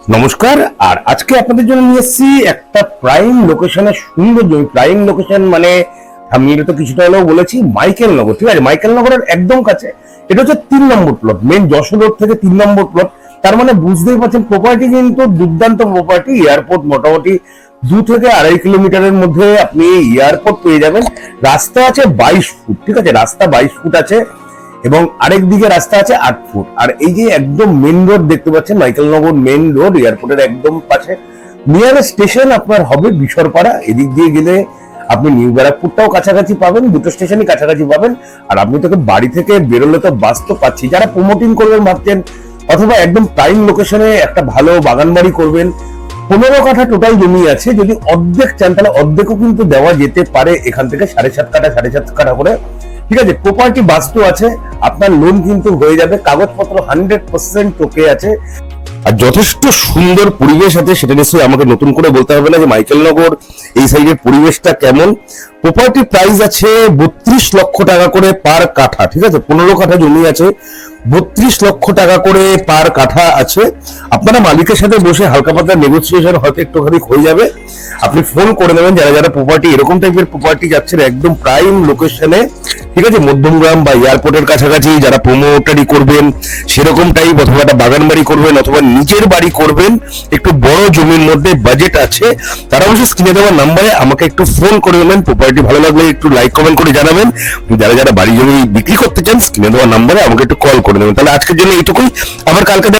নমস্কার। আর আজকে আপনাদের জন্য নিয়ে এসেছি একটা প্রাইম লোকেশনের সুন্দর জমি। প্রাইম লোকেশন মানে আমি এটা তো কিছুটা হলেও বলেছি, মাইকেল নগর। ঠিক আছে, মাইকেল নগরের একদম কাছে। এটা হচ্ছে 3 নম্বর প্লট, মেন যশোর রোড থেকে 3 নম্বর প্লট। তার মানে বুঝতেই পারছেন প্রপার্টি কিন্তু দুর্দান্ত প্রপার্টি। এয়ারপোর্ট মোটামুটি 2 থেকে 2.5 কিলোমিটারের মধ্যে আপনি এয়ারপোর্ট পেয়ে যাবেন। রাস্তা আছে 22 ফুট। ঠিক আছে, রাস্তা 22 ফুট আছে এবং আরেক দিকে রাস্তা আছে 8 ফুট। আর এই যে একদম মেন রোড দেখতে পাচ্ছেন, মাইকেলনগর মেন রোড, এয়ারপোর্টের একদম পাশে। নিয়ারেস্ট স্টেশন আপনার হবে বিশরপাড়া। এদিক দিয়ে গেলে আপনি নিউ ব্যারাকপুরটাও কাছাকাছি পাবেন, দুটো স্টেশনই কাছাকাছি পাবেন। আর আপনি তোকে বাড়ি থেকে বেরোলে তো বাস তো পাচ্ছি। যারা প্রমোটিং করবেন ভাবছেন, অথবা একদম প্রাইম লোকেশনে একটা ভালো বাগান বাড়ি করবেন, 15 কাঠা টোটাল জমি আছে। যদি অর্ধেক চান তাহলে অর্ধেকও কিন্তু দেওয়া যেতে পারে এখান থেকে, 7.5 কাঠা করে। ঠিক আছে, প্রপার্টি বাস্তু আছে, আপনার লোন কিন্তু হয়ে যাবে, কাগজপত্র 100% ওকে আছে, আর যথেষ্ট সুন্দর পরিবেশ আছে। সেটা নিশ্চয়ই আমাকে নতুন করে বলতে হবে না যে মাইকেলনগর এই সাইডের পরিবেশটা কেমন। প্রপার্টি প্রাইস আছে 32 লক্ষ টাকা করে পার কাঠা। ঠিক আছে, 15 কাঠা জমি আছে, 32 লক্ষ টাকা করে পার কাঠা আছে। আপনারা মালিকের সাথে বসে হালকা পাতলা নেগোসিয়েশন হয়তো একটুখানি হয়ে যাবে। আপনি ফোন করে নেবেন যারা যারা প্রপার্টি, এরকম টাইপের প্রপার্টি যাচ্ছেন একদম প্রাইম লোকেশনে। ঠিক আছে, মধ্যমগ্রাম বা এয়ারপোর্টের কাছাকাছি যারা প্রমোটারি করবেন সেরকম টাইপ, অথবা একটা বাগান বাড়ি করবেন, অথবা নিজের বাড়ি করবেন, একটু বড় জমির মধ্যে বাজেট আছে, তারা অবশ্যই স্ক্রিনে দেওয়া নাম্বারে আমাকে একটু ফোন করে নেবেন। প্রপার্টি ভালো লাগলে একটু লাইক কমেন্ট করে জানাবেন। যারা যারা বাড়ি জমি বিক্রি করতে চান স্ক্রিনে দেওয়া নাম্বারে আমাকে একটু কল করে নেবেন। তাহলে আজকের জন্য এইটুকুই, আবার কালকে